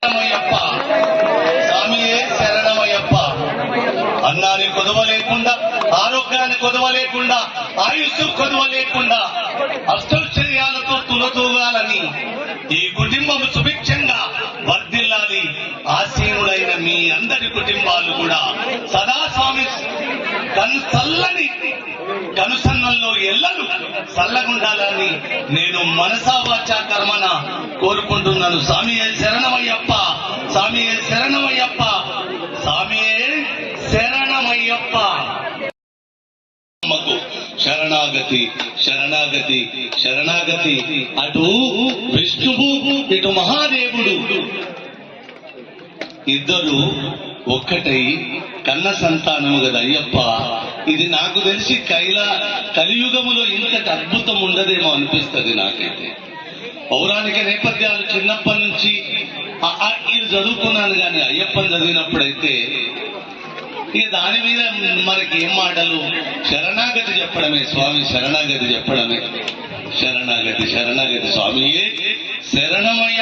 శరణమయ్యప్ప స్వామియే శరణమయ్యప్ప. అన్నాన్ని కొదవ లేకుండా, ఆరోగ్యాన్ని కొదవ లేకుండా, ఆయుస్సు కొదవ లేకుండా అష్టైశ్వర్యాలతో తులతూగాలని, ఈ కుటుంబం సుభిక్షంగా వర్ధిల్లాలి. ఆసీనుడైన మీ అందరి కుటుంబాలు కూడా సదా స్వామి చల్లని కనుసన్నల్లో ఎల్లరూ చల్లగుండాలని నేను మనసా వాచా కర్మన కోరుకుంటున్నాను. స్వామియే శరణమయ్యప్ప, స్వామియే శరణమయ్యప్ప, స్వామియే శరణమయ్యప్ప. శరణాగతి శరణాగతి శరణాగతి. అటు విష్ణువు ఇటు మహాదేవుడు ఇద్దరు ఒక్కటై కన్న సంతానము కదా అయ్యప్ప. ఇది నాకు తెలిసి కలియుగములో ఇంతటి అద్భుతం ఉండదేమో అనిపిస్తుంది నాకైతే. పౌరాణిక నేపథ్యాలు చిన్నప్పటి నుంచి ఇది చదువుకున్నాను, కానీ అయ్యప్పని చదివినప్పుడైతే ఇక దాని మీద మనకి ఏం మాటలు. శరణాగతి చెప్పడమే స్వామి, శరణాగతి చెప్పడమే. శరణాగతి శరణాగతి స్వామియే శరణమయ్య.